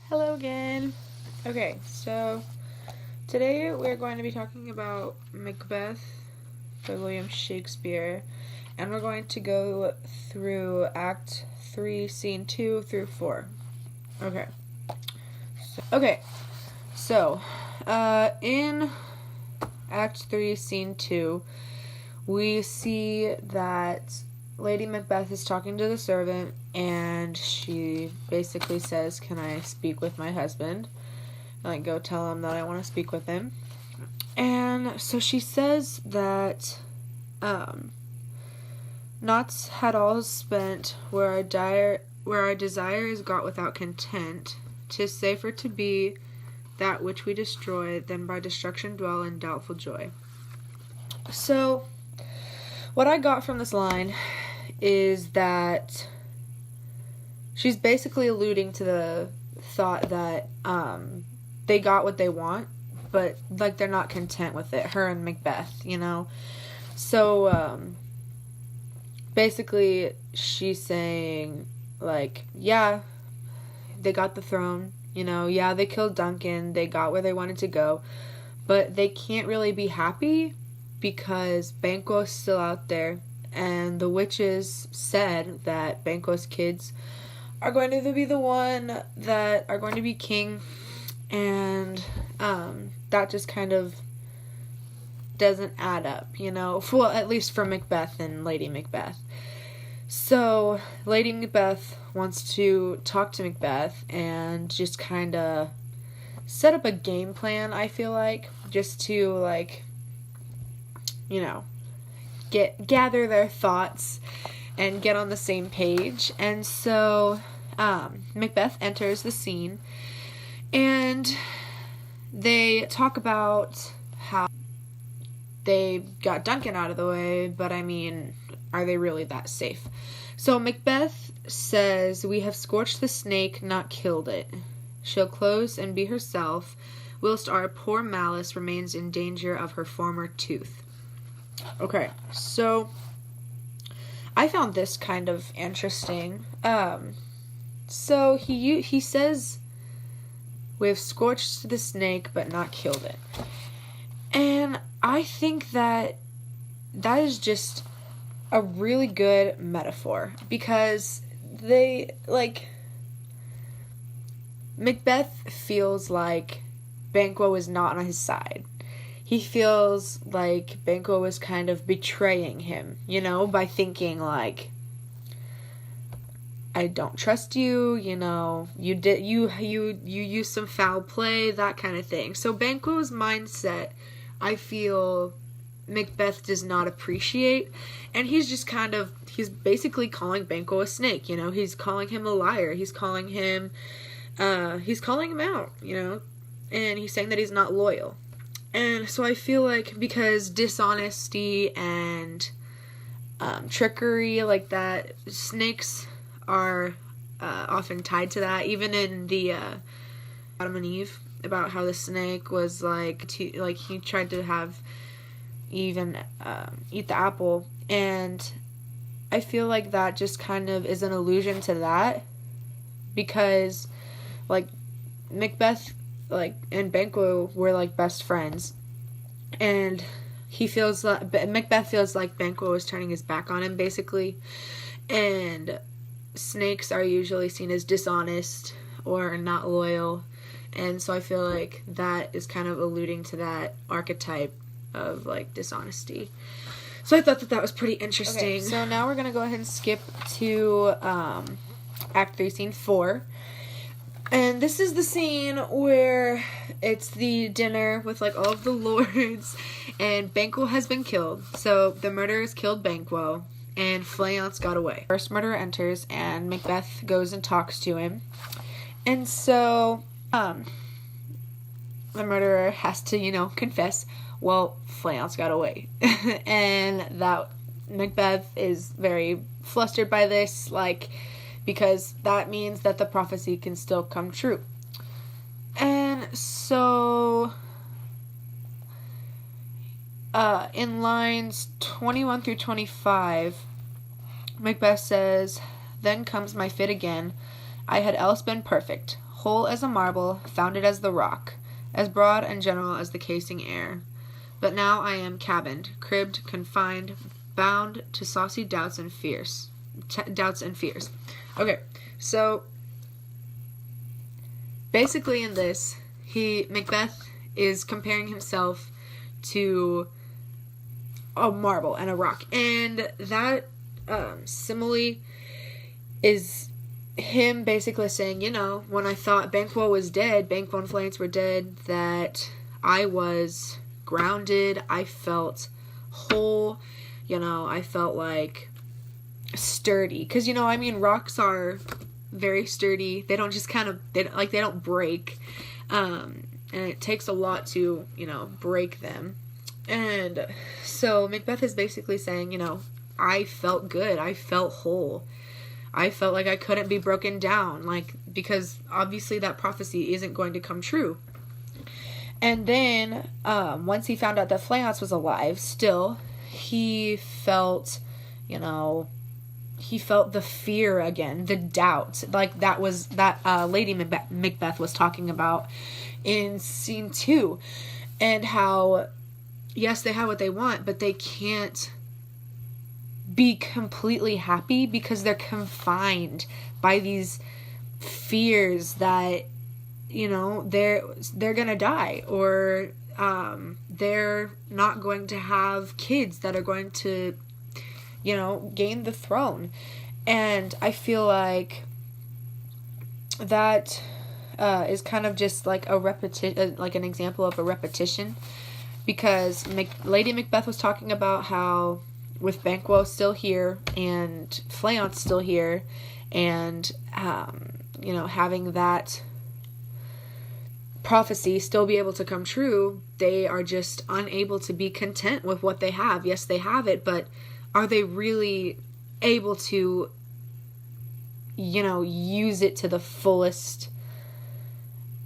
Hello again. Okay, so today we're going to be talking about Macbeth by William Shakespeare, and we're going to go through Act 3, Scene 2 through 4. So in Act 3, Scene 2, we see that Lady Macbeth is talking to the servant, and she basically says, "Can I speak with my husband?" And, go tell him that I want to speak with him. And so she says that Knots had all spent where our desire is got without content. 'Tis safer to be that which we destroy than by destruction dwell in doubtful joy. So what I got from this line is that she's basically alluding to the thought that they got what they want, but they're not content with it, her and Macbeth, So basically she's saying, yeah, they got the throne, yeah, they killed Duncan, they got where they wanted to go, but they can't really be happy because Banquo's still out there, and the witches said that Banquo's kids are going to be the one that are going to be king, and that just kind of doesn't add up, well, at least for Macbeth and Lady Macbeth. So Lady Macbeth wants to talk to Macbeth and just kind of set up a game plan, I feel like, just to gather their thoughts and get on the same page. And so Macbeth enters the scene, and they talk about how they got Duncan out of the way, but are they really that safe? So Macbeth says, "We have scorched the snake, not killed it. She'll close and be herself, whilst our poor Malice remains in danger of her former tooth." Okay, so I found this kind of interesting. So he says, "We've scorched the snake but not killed it." And I think that is just a really good metaphor, because Macbeth feels like Banquo is not on his side. He feels like Banquo was kind of betraying him, by thinking I don't trust you, you used some foul play, that kind of thing. So Banquo's mindset, I feel Macbeth does not appreciate, and he's just he's basically calling Banquo a snake, he's calling him a liar, he's calling him out, and he's saying that he's not loyal. And so I feel like because dishonesty and trickery like that, snakes are often tied to that. Even in the Adam and Eve, about how the snake was he tried to have even eat the apple, and I feel like that just kind of is an allusion to that, because Macbeth and Banquo were best friends, and Macbeth feels like Banquo was turning his back on him, basically, and snakes are usually seen as dishonest or not loyal, and so I feel like that is kind of alluding to that archetype of dishonesty. So I thought that was pretty interesting. Okay, so now we're gonna go ahead and skip to Act 3, Scene 4. And this is the scene where it's the dinner with all of the lords, and Banquo has been killed. So the murderers killed Banquo, and Fleance got away. First murderer enters, and Macbeth goes and talks to him. And so the murderer has to, confess, well, Fleance got away. And that Macbeth is very flustered by this, because that means that the prophecy can still come true. And so in lines 21 through 25, Macbeth says, "Then comes my fit again. I had else been perfect. whole as a marble, founded as the rock, as broad and general as the casing air. But now I am cabined, cribbed, confined, bound to saucy doubts and fears. Okay, so basically in this, Macbeth is comparing himself to a marble and a rock, and that simile is him basically saying, you know, when I thought Banquo was dead, Banquo and Fleance were dead, that I was grounded, I felt whole, you know, I felt like sturdy, because, you know, I mean, rocks are very sturdy, they don't just kind of, they don't break, and it takes a lot to, you know, break them. And so Macbeth is basically saying, you know, I felt good, I felt whole, I felt like I couldn't be broken down, like, because obviously that prophecy isn't going to come true. And then once he found out that Fleance was alive still, he felt, you know, he felt the fear again, the doubt, like that was that Lady Macbeth was talking about in scene 2, and how yes, they have what they want, but they can't be completely happy because they're confined by these fears that, you know, they're gonna die, or they're not going to have kids that are going to, you know, gain the throne. And I feel like that is kind of just like a repetition, like an example of a repetition, because Lady Macbeth was talking about how with Banquo still here and Fleance still here, and you know, having that prophecy still be able to come true, they are just unable to be content with what they have. Yes, they have it, but are they really able to, you know, use it to the fullest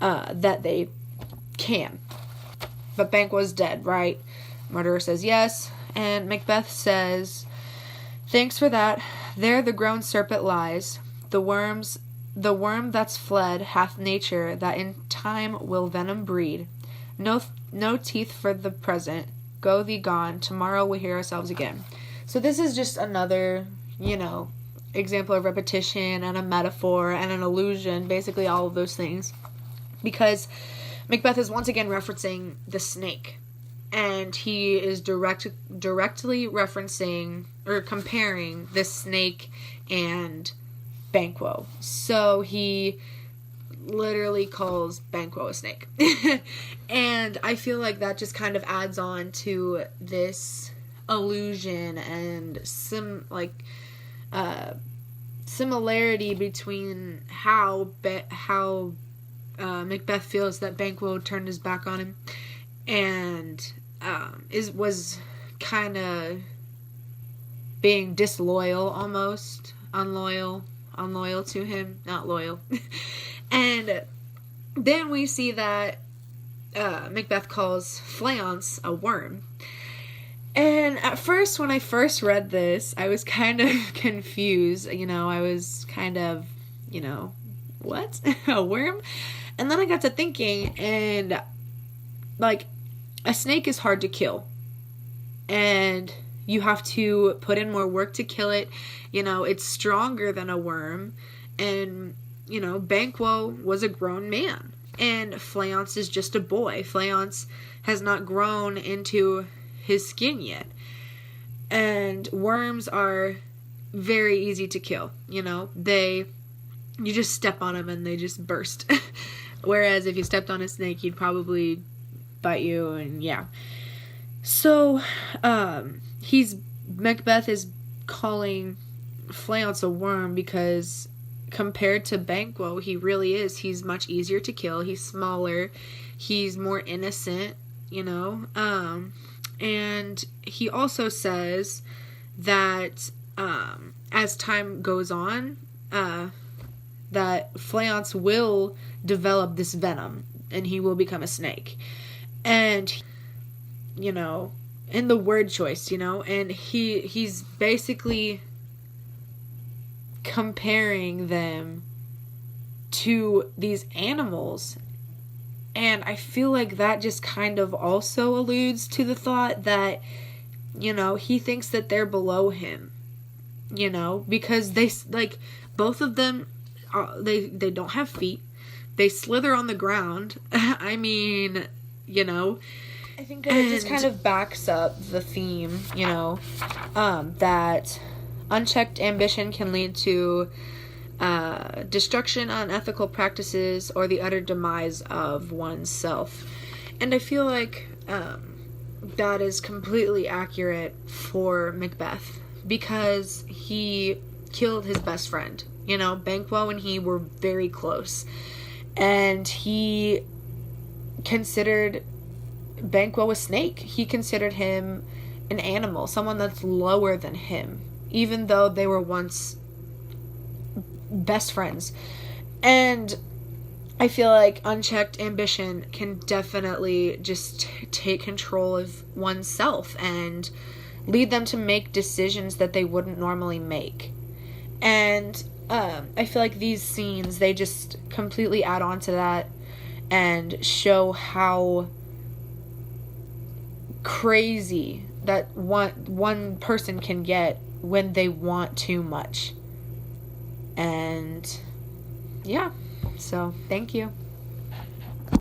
that they can? But Banquo's dead, right? Murderer says yes, and Macbeth says, thanks for that. There the grown serpent lies. The worm that's fled hath nature that in time will venom breed. No teeth for the present. Go thee gone. Tomorrow we'll hear ourselves again. So this is just another, you know, example of repetition and a metaphor and an allusion, basically all of those things. Because Macbeth is once again referencing the snake. And he is directly referencing or comparing the snake and Banquo. So he literally calls Banquo a snake. And I feel like that just kind of adds on to this illusion and similarity between how Macbeth feels that Banquo turned his back on him, and was kind of being disloyal, almost unloyal to him, not loyal. And then we see that Macbeth calls Fleance a worm. And at first, when I first read this, I was kind of confused. You know, I was kind of, you know, what? A worm? And then I got to thinking, and like, a snake is hard to kill. And you have to put in more work to kill it. You know, it's stronger than a worm. And, you know, Banquo was a grown man. And Fleance is just a boy. Fleance has not grown into his skin yet. And worms are very easy to kill. You know, you just step on them and they just burst. Whereas if you stepped on a snake, he'd probably bite you, and yeah. So, Macbeth is calling Fleance a worm because compared to Banquo, he really is. He's much easier to kill. He's smaller. He's more innocent, you know. And he also says that as time goes on, that Fleance will develop this venom and he will become a snake. And, you know, in the word choice, you know, and he's basically comparing them to these animals. And I feel like that just kind of also alludes to the thought that, you know, he thinks that they're below him, you know, because they, like, both of them, they don't have feet. They slither on the ground. I mean, you know, I think that it just kind of backs up the theme, you know, that unchecked ambition can lead to destruction, unethical practices, or the utter demise of oneself. And I feel like that is completely accurate for Macbeth, because he killed his best friend. You know, Banquo and he were very close, and he considered Banquo a snake. He considered him an animal, someone that's lower than him, even though they were once best friends. And I feel like unchecked ambition can definitely just take control of oneself and lead them to make decisions that they wouldn't normally make. And I feel like these scenes, they just completely add on to that and show how crazy that one person can get when they want too much. And yeah, so thank you.